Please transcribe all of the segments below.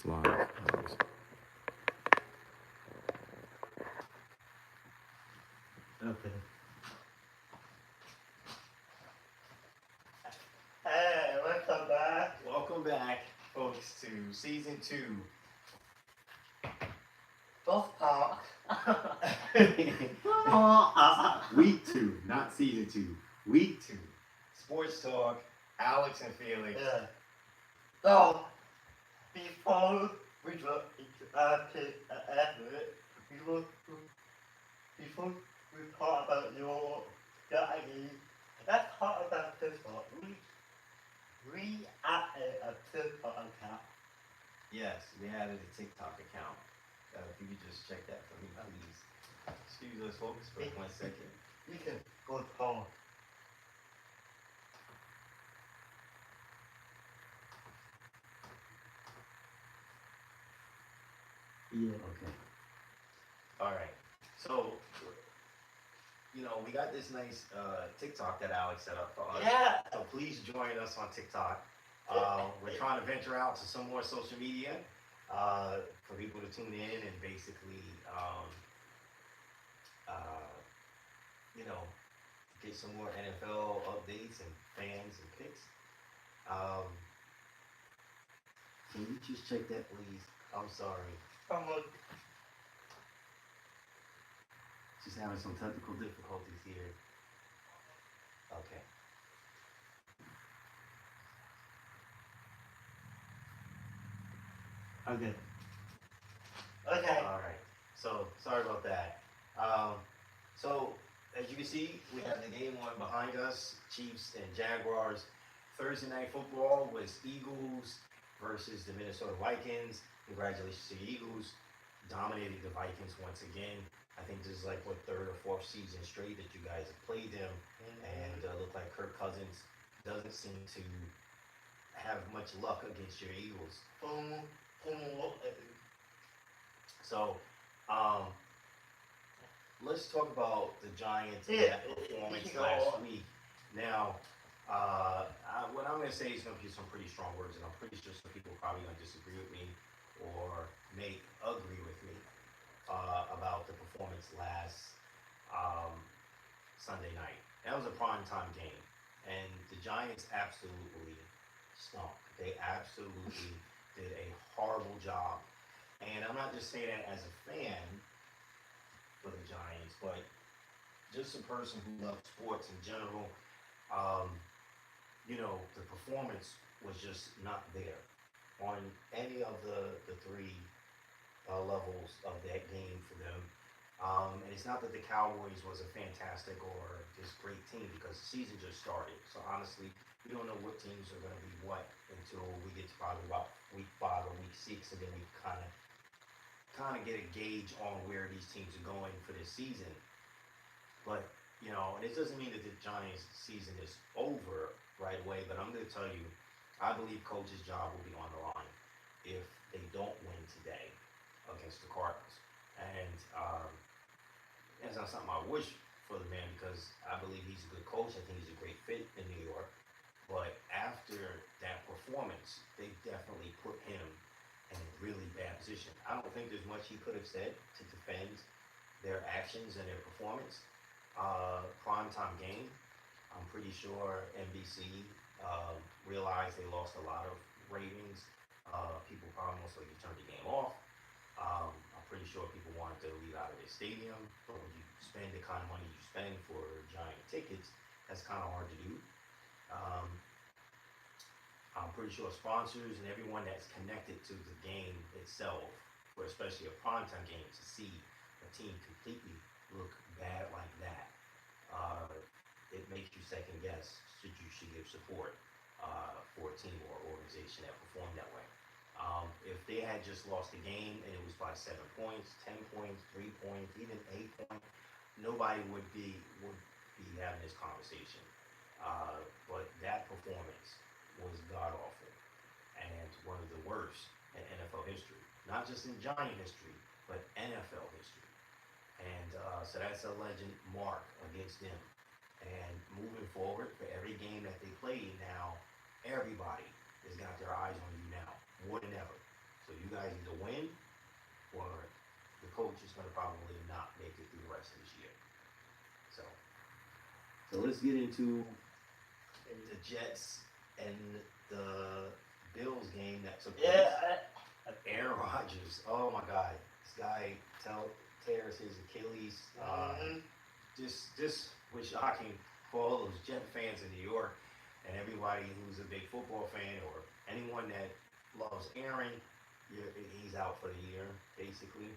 It's live. Okay. Hey, welcome back. Welcome back, folks, to season 2. Both part. Week 2, not season 2. Week 2. Sports Talk, Alex and Felix. Yeah. So, before we go into effort, before, before we talk about your strategy, let's talk about TikTok. We added a TikTok account. Yes, we added a TikTok account. If you could just check that for me, please. Excuse us, folks, for 1 second. You can go home. Yeah. Okay. All right. So, we got this nice TikTok that Alex set up for us. Yeah. So please join us on TikTok. We're trying to venture out to some more social media for people to tune in and basically, get some more NFL updates and fans and picks. Can you just check that, please? I'm sorry. Just having some technical difficulties here. Okay. Okay. Okay. All right. So sorry about that. So as you can see, we have the game on behind us: Chiefs and Jaguars. Thursday night football was Eagles versus the Minnesota Vikings. Congratulations to the Eagles, dominated the Vikings once again. I think this is like what, 3rd or 4th season straight that you guys have played them, and look like Kirk Cousins doesn't seem to have much luck against your Eagles. So, let's talk about the Giants and that performance last week. Now, what I'm going to say is going to be some pretty strong words, and I'm pretty sure some people are probably going to disagree with me or may agree with me about the performance last Sunday night. That was a primetime game, and the Giants absolutely stunk. They absolutely did a horrible job. And I'm not just saying that as a fan for the Giants, but just a person who loves sports in general. The performance was just not there on any of the 3 levels of that game for them. And it's not that the Cowboys was a fantastic or this great team, because the season just started. So honestly, we don't know what teams are going to be what until we get to probably about week 5 or week 6, and then we kind of get a gauge on where these teams are going for this season. But and it doesn't mean that the Giants' season is over right away. But I'm going to tell you, I believe coach's job will be on the line if they don't win today against the Cardinals. And that's not something I wish for the man, because I believe he's a good coach. I think he's a great fit in New York. But after that performance, they definitely put him in a really bad position. I don't think there's much he could have said to defend their actions and their performance. Primetime game. I'm pretty sure NBC realized they lost a lot of ratings. People probably most likely turned the game off. I'm pretty sure people wanted to leave out of their stadium. But when you spend the kind of money you spend for Giant tickets, that's kind of hard to do. I'm pretty sure sponsors and everyone that's connected to the game itself, or especially a primetime game, to see a team completely look bad like that, it makes you second guess should you give support for a team or organization that performed that way. If they had just lost the game and it was by 7 points, 10 points, 3 points, even 8 points, nobody would be having this conversation. But that performance was god awful and one of the worst in NFL history, not just in Giant history, but NFL history. And so that's a legend mark against them. And moving forward, for every game that they play now, everybody has got their eyes on you now, more than ever. So So you guys either win or the coach is going to probably not make it through the rest of this year. So, so let's get into the Jets and the Bills game that took place. Aaron Rodgers, oh my God, this guy tears his Achilles. This was shocking for all those Jet fans in New York and everybody who's a big football fan or anyone that loves Aaron. He's out for the year, basically.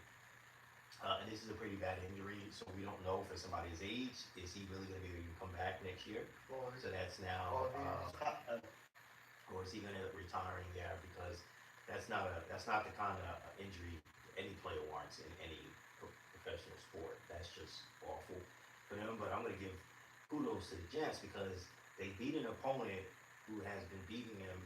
And this is a pretty bad injury, so we don't know for somebody's age, is he really going to be able to come back next year? So that's now, or is he going to retiring there? Because that's not the kind of injury any player wants in any professional sport. That's just awful for them. But I'm going to give kudos to the Jets because they beat an opponent who has been beating them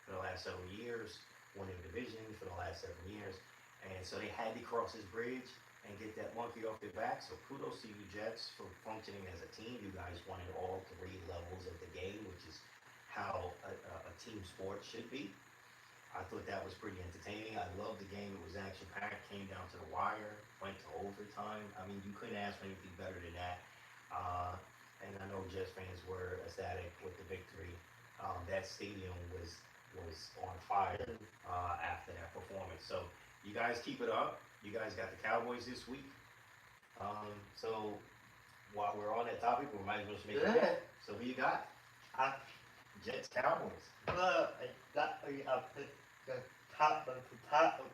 for the last several years, winning the division for the last 7 years, and so they had to cross this bridge and get that monkey off their back. So kudos to you Jets for functioning as a team. You guys won at all 3 levels of the game, which is how a team sport should be. I thought that was pretty entertaining. I loved the game. It was action-packed, came down to the wire, went to overtime. I mean, you couldn't ask for anything better than that. And I know Jets fans were ecstatic with the victory. That stadium was on fire after that performance. So you guys keep it up. You guys got the Cowboys this week. So while we're on that topic, we might as well just make it bet. So who you got? Jets, Cowboys. The top of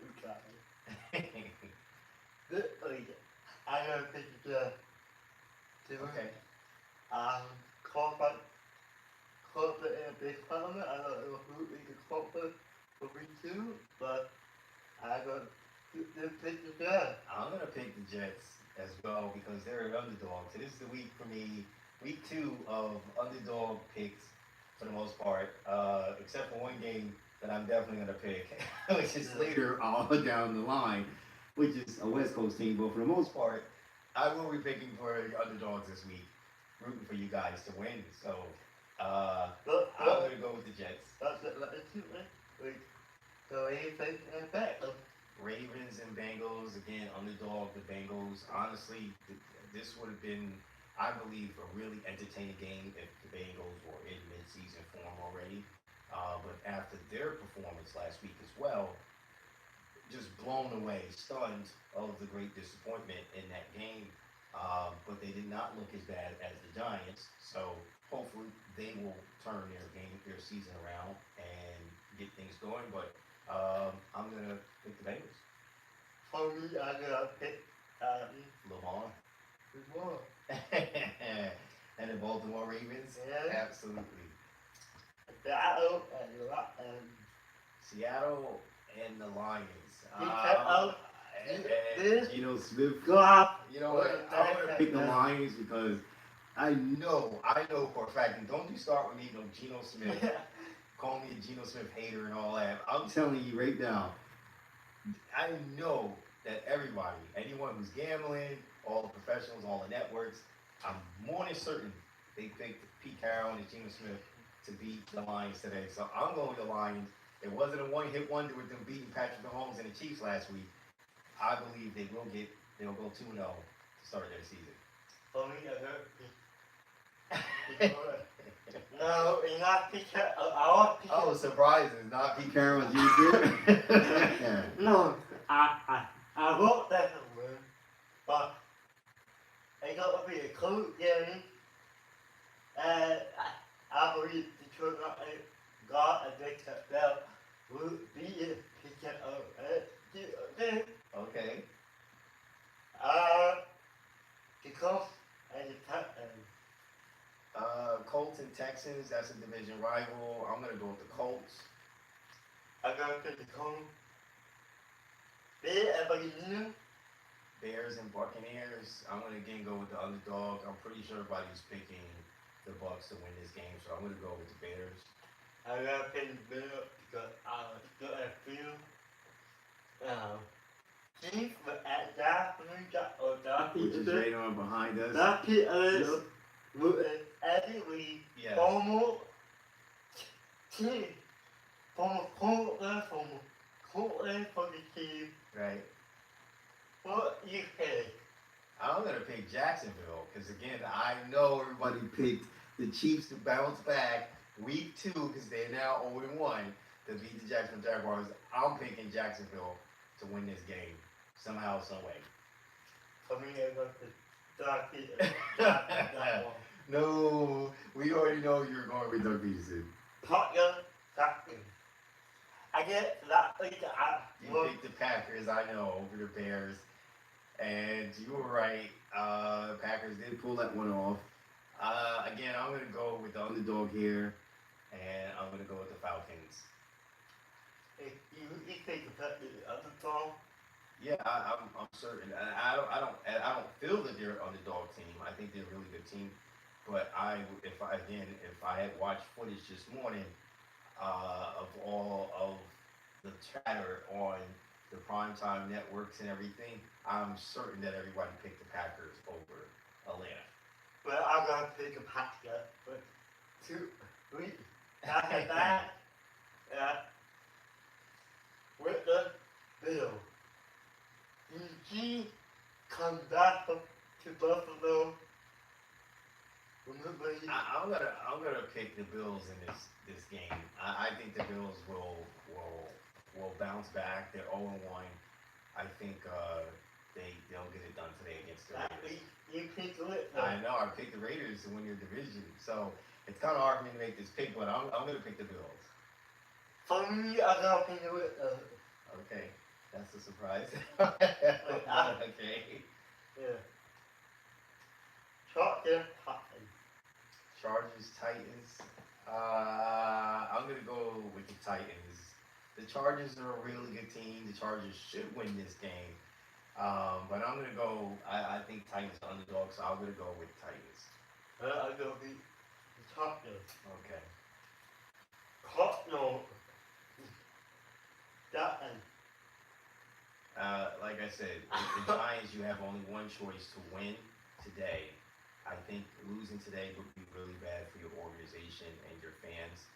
the guy. I don't think the Okay. corporate in a big tournament. I don't know who is the corporate for me too, but I don't pick the Jets. I'm gonna pick the Jets as well because they're an underdog. So this is the week for me, week 2 of underdog picks for the most part, except for one game that I'm definitely gonna pick, which is later on down the line, which is a West Coast team. But for the most part, I will be picking for the underdogs this week, rooting for you guys to win. So I'm gonna go with the Jets. So anything in fact. Ravens and Bengals, again, underdog, the Bengals. Honestly, this would have been, I believe, a really entertaining game if the Bengals were in mid-season form already. But after their performance last week as well, just blown away, stunned of the great disappointment in that game. But they did not look as bad as the Giants. So hopefully they will turn their season around and get things going. But I'm gonna pick the Bengals. For me, I'm gonna pick Lamar. Lamar. And the Baltimore Ravens. Yeah. Absolutely. Seattle and the Lions. And Geno Smith. You know what? I'm gonna pick the Lions because I know for a fact, and don't you start with me, no Geno Smith. Call me a Geno Smith hater and all that. I'm telling you right now, I know that everybody, anyone who's gambling, all the professionals, all the networks, I'm more than certain they picked Pete Carroll and Geno Smith to beat the Lions today. So I'm going with the Lions. It wasn't a one-hit wonder with them beating Patrick Mahomes and the Chiefs last week. I believe they'll go 2-0 to start their season. For me, no, it's not Pete Carroll. Oh, surprises, not Pete Carroll and Geno Smith. No, I wrote that word, but it's gonna be a close game, and I believe Detroit got a big bell will be it Pete Carroll. Okay. Because and Colts and Texans, that's a division rival. I'm gonna go with the Colts. I'm gonna pick the Colts. Bears and Buccaneers. I'm gonna again go with the underdog. I'm pretty sure everybody's picking the Bucs to win this game, so I'm gonna go with the Bears. I'm gonna pick the Bears because I still feel Chiefs, but at that Which is right on behind us. that pit is Yes. former team, former Portland for the team. right? What you pick? I'm gonna pick Jacksonville because again, I know everybody picked the Chiefs to bounce back week 2 because they're now 0-1 to beat the Jacksonville Jaguars. I'm picking Jacksonville to win this game somehow, some way. For me, I got the that one. No, we already know you're going with Doug Peterson. Tottenham, Tottenham. I get that. You picked the Packers, I know, over the Bears. And you were right. Packers did pull that one off. Again, I'm going to go with the underdog here. And I'm going to go with the Falcons. If you think that the underdog. Yeah, I'm certain. I don't feel that they're an underdog team. I think they're a really good team. But if I had watched footage this morning of all of the chatter on the primetime networks and everything, I'm certain that everybody picked the Packers over Atlanta. Well, I'm gonna pick a Packers, but 2, 3 after that, with the Bill. He comes back to Buffalo. Remember, I'm gonna pick the Bills in this game. I think the Bills will bounce back. They're 0-1. I think they'll get it done today against the Raiders. You picked it. I know I picked the Raiders to win your division, so it's kind of hard for me to make this pick, but I'm gonna pick the Bills. For me, I'm gonna pick it. Okay, that's a surprise. Okay. Yeah. Tottenham. Chargers, Titans. I'm gonna go with the Titans. The Chargers are a really good team. The Chargers should win this game. But I'm gonna go. I think Titans are underdogs, so I'm gonna go with Titans. I'm gonna be Tottenham. Okay. Tottenham. Tottenham. Like I said, the Giants, you have only one choice to win today. I think losing today would be really bad for your organization and your fans,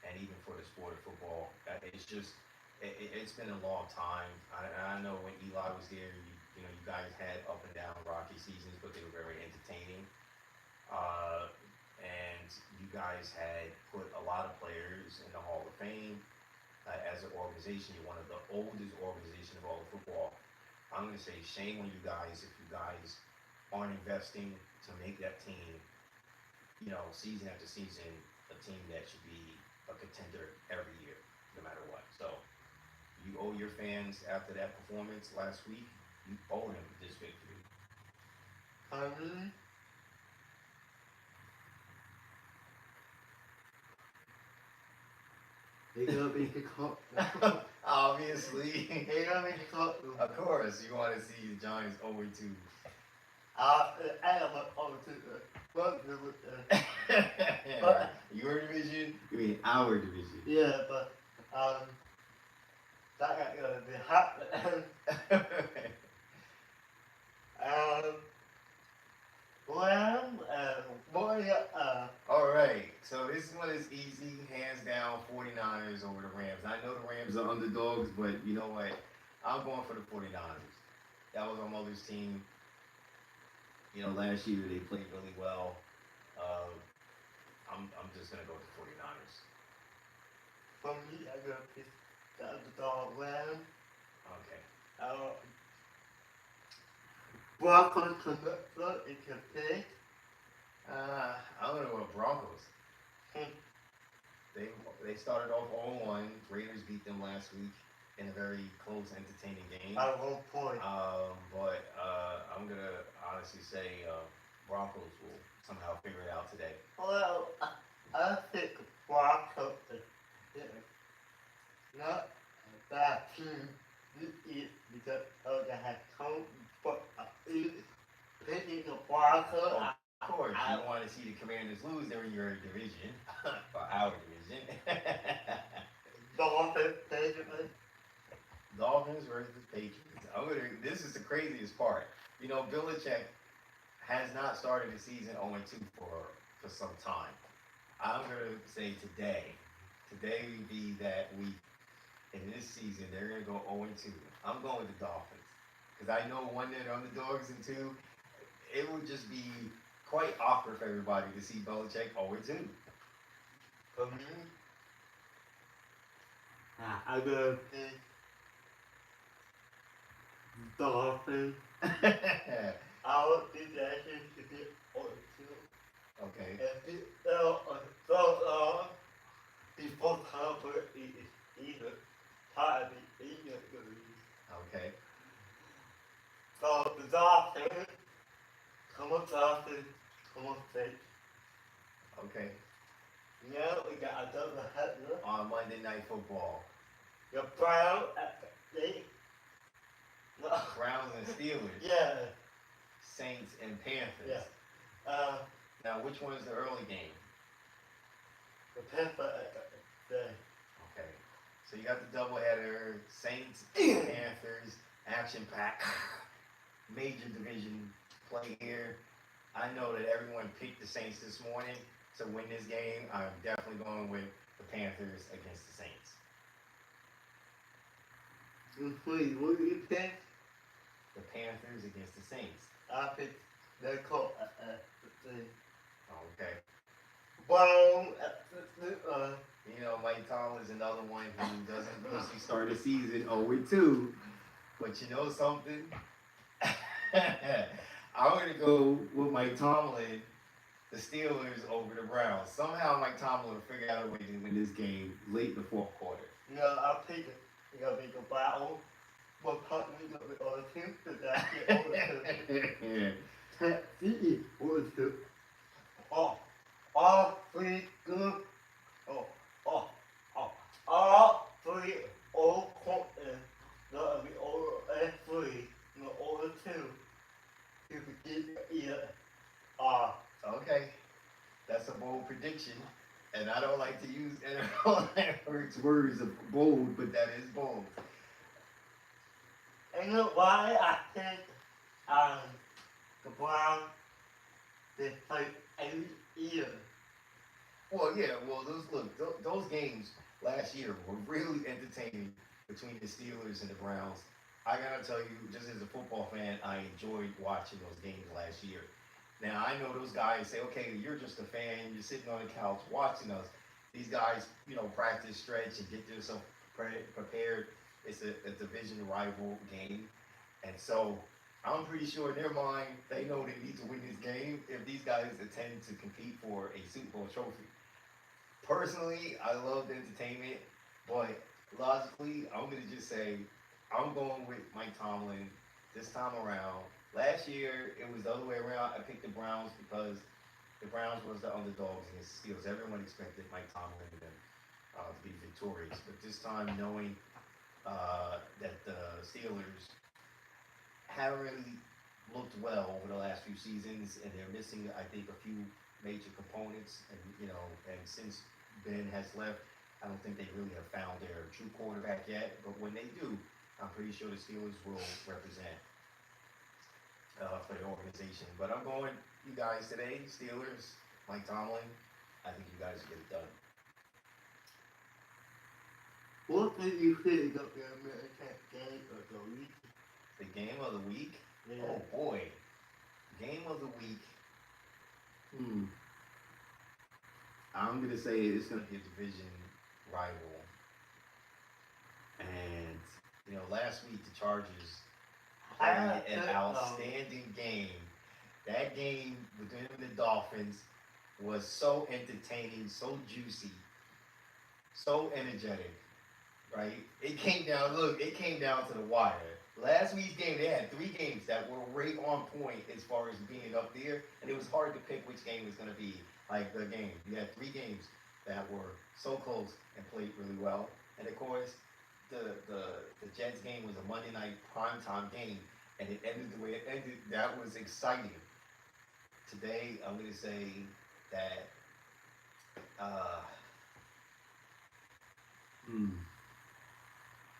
and even for the sport of football. It's been a long time. I know when Eli was there, you guys had up and down rocky seasons, but they were very entertaining. And you guys had put a lot of players in the Hall of Fame. As an organization, you're one of the oldest organizations of all of football. I'm going to say shame on you guys if you guys aren't investing to make that team, season after season, a team that should be a contender every year, no matter what. So you owe your fans, after that performance last week, you owe them this victory. Really? They're gonna be the cup. Obviously. They're gonna be the cup. Of course, you want to see the Giants 0-2. But Your division? You mean our division? yeah, but that ain't gonna be happening. All right, so this one is easy, hands down, 49ers over the Rams. I know the Rams are underdogs, but you know what? I'm going for the 49ers. That was my mother's team. Last year they played really well. I'm just gonna go with the 49ers. For me, I'm gonna pick the underdog Ram. Okay. Broncos connector in Kentucky. I'm gonna go with Broncos. They started off 0-1. Raiders beat them last week in a very close, entertaining game. At 1 point. But I'm gonna honestly say Broncos will somehow figure it out today. Well, I think Broncos is not a bad team this year because they have coach, but picking the Broncos. Of course, you don't want to see the Commanders lose. They're in your division, or our division. Dolphins, basically. Dolphins versus Patriots. This is the craziest part. Belichick has not started the season 0-2 for some time. I'm gonna say today would be that week, in this season they're gonna go 0-2. I'm going with the Dolphins because I know one they're the underdogs, and two, it would just be quite awkward for everybody to see Belichick 0-2. For me, I go pick Dolphins. I would be actually to be on two. Okay. If it fell on so long before cover is either probably either goes. Okay. So the Dolphins, come on Dolphins, come on Saints. Okay. Now we got a double header. On Monday Night Football, The Browns they Browns and Steelers, yeah, Saints and Panthers. yeah. Now, which one is the early game? The Panther the Okay. So you got the doubleheader, Saints, Panthers, action pack, major division play here. I know that everyone picked the Saints this morning to win this game. I'm definitely going with the Panthers against the Saints. Please, what do you think? The Panthers against the Saints. I picked the call the Okay. Brown You know, Mike Tomlin is another one who doesn't usually start the season 0-2. But you know something? I'm going to go with Mike Tomlin, the Steelers over the Browns. Somehow Mike Tomlin will figure out a way to win this game late in the fourth quarter. You know, I picked it. You gotta make a battle. What part we got with all the teams? Because that's the older Tennessee was the all three good. All three old quarters. Not the older and three. The older two. You could get either. Okay. That's a bold prediction. And I don't like to use NFL Network's words of bold, but that is bold. And you know why I think the Browns they play every year. Well, yeah. Well, those games last year were really entertaining between the Steelers and the Browns. I gotta tell you, just as a football fan, I enjoyed watching those games last year. Now I know those guys say, okay, you're just a fan, you're sitting on the couch watching us. These guys, practice, stretch, and get themselves prepared. It's a division rival game, and so I'm pretty sure in their mind they know they need to win this game if these guys intend to compete for a Super Bowl trophy. Personally, I love the entertainment, but logically, I'm gonna just say I'm going with Mike Tomlin this time around. Last year, it was the other way around. I picked the Browns because the Browns was the underdogs against the Steelers. Everyone expected Mike Tomlin to be victorious. But this time, knowing that the Steelers haven't really looked well over the last few seasons, and they're missing, I think, a few major components. And since Ben has left, I don't think they really have found their true quarterback yet. But when they do, I'm pretty sure the Steelers will represent for the organization. But I'm going, you guys today, Steelers, Mike Tomlin. I think you guys will get it done. What do you think of the American game of the week? The game of the week? Yeah. Oh boy. Game of the week. I'm gonna say it's gonna be a division rival. And last week the Chargers played an outstanding game. That game between the Dolphins was so entertaining, so juicy, so energetic, right? It came down to the wire. Last week's game, they had 3 games that were right on point as far as being up there, and it was hard to pick which game was going to be like the game. You had 3 games that were so close and played really well, and of course, the Jets game was a Monday night primetime game, and it ended the way it ended. That was exciting. Today, I'm going to say that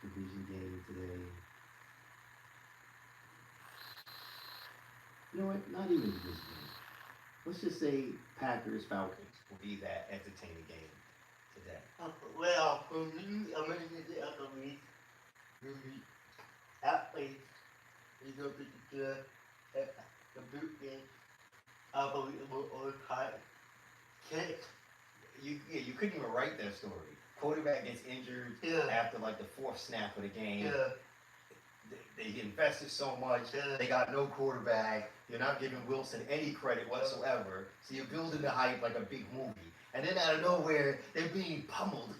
division game today. You know what? Not even division game. Let's just say Packers Falcons will be that entertaining game today? Well, for me, I'm gonna get the other week. Maybe at least you go to the boot game. I believe it will all time. Kick. You couldn't even write that story. Quarterback gets injured Yeah. after like the fourth snap of the game. Yeah. They invested so much. Yeah. They got no quarterback. You're not giving Wilson any credit whatsoever. So you're building the hype like a big movie. And then out of nowhere, they're being pummeled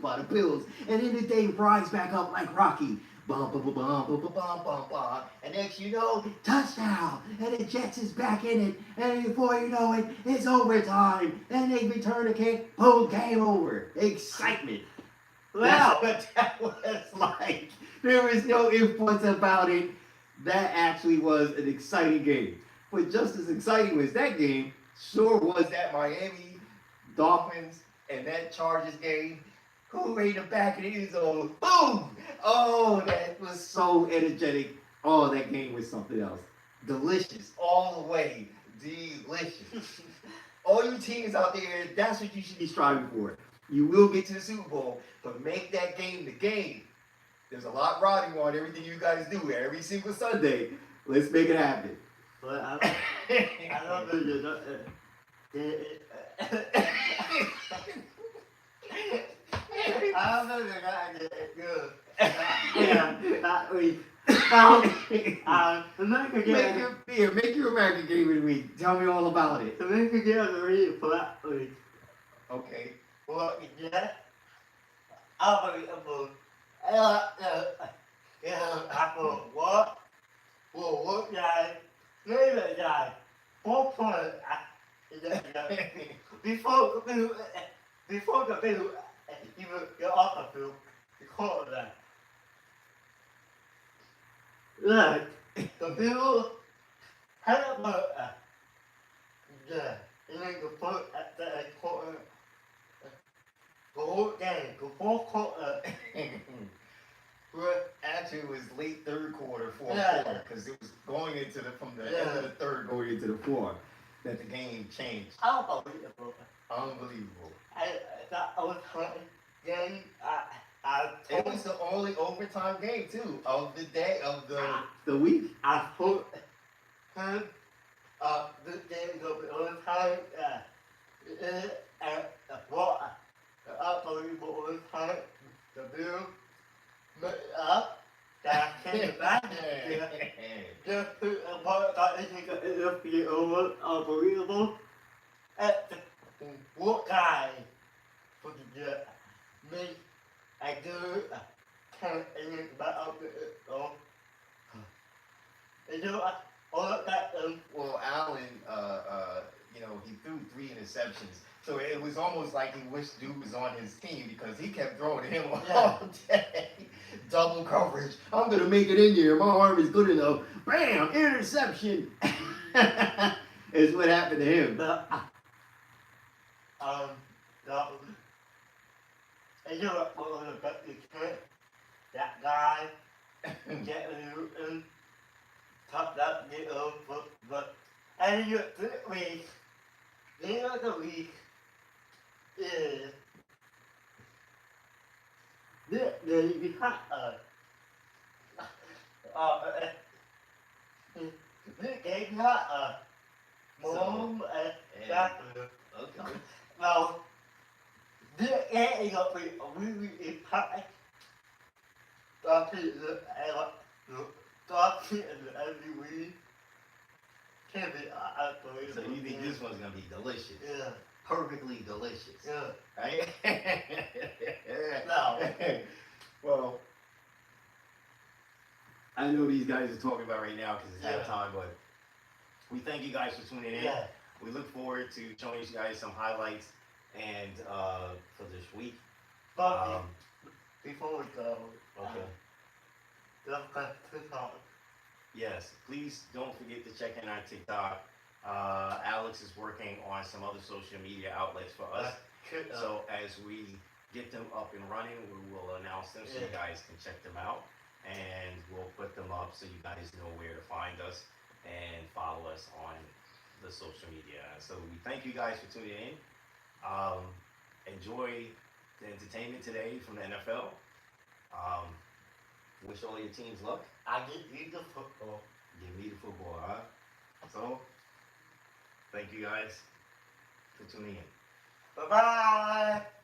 by the Bills. And then they rise back up like Rocky. Bum, bum, bum, bum, bum, bum, bum, bum, bum. And next you know, touchdown. And the Jets is back in it. And before you know it, it's overtime. And they return the kick. Boom, game over. Excitement. Wow. That's what that was like. There was no ifs, buts about it. That actually was an exciting game. But just as exciting as that game, sure was that Miami Dolphins and that Chargers game. Who made the back of the end zone? Boom! Oh, that was so energetic. Oh, that game was something else. Delicious all the way. Delicious. All you teams out there, that's what you should be striving for. You will get to the Super Bowl, but make that game the game. There's a lot riding on everything you guys do every single Sunday. Let's make it happen. But I don't know you know. I don't know you're gonna get it good. Yeah, that week. America Make your American game of the week. Tell me all about it. America get the read for that week. Okay. Well, yeah. Unbelievable. Yeah, Apple, what? Well, what guy? Maybe a guy. 4 points. Before the bill, even get off the field, the quarterback. Look, the bill had a yeah, and then the foot at the quarter. The whole game, the fourth quarter. Actually, it was late third quarter, fourth Yeah. quarter, because it was going into from the Yeah. end of the third going into the fourth that the game changed. Unbelievable. Unbelievable. That overtime game, It was the only overtime game too of the day of the week. I told him, this game will be overtime. What? Unbelievable overtime. The Bill made up. That came back. Just put a part that it'll be over. Unbelievable. What guy for the jet? Me, I do can't even back up it all. You know, all of that. Well, Allen, he threw 3 interceptions, so it was almost like he wished dude was on his team because he kept throwing him all day. Double coverage. I'm gonna make it in here. My arm is good enough. Bam! Interception. Is what happened to him. That, and you know what was the best you can? That guy get in, top that, get over, but, and you week, the other week is, we had the game had mom and dad. Okay. Now, this game got me really impacted. Talking every week. Can't be unbelievable. So you think this one's gonna be delicious? Yeah. Perfectly delicious. Yeah. Right? No. Well, I know these guys are talking about right now because it's their Yeah. time, but we thank you guys for tuning in. Yeah. We look forward to showing you guys some highlights and for this week. But before we go, Okay. don't cut TikTok. Yes, please don't forget to check in our TikTok. Alex is working on some other social media outlets for us. So as we get them up and running, we will announce them so you guys can check them out. And we'll put them up so you guys know where to find us and follow us on the social media. So we thank you guys for tuning in. Enjoy the entertainment today from the NFL. Um, wish all your teams luck. I get you the football. Give me the football, huh? So, thank you guys for tuning in. Bye bye.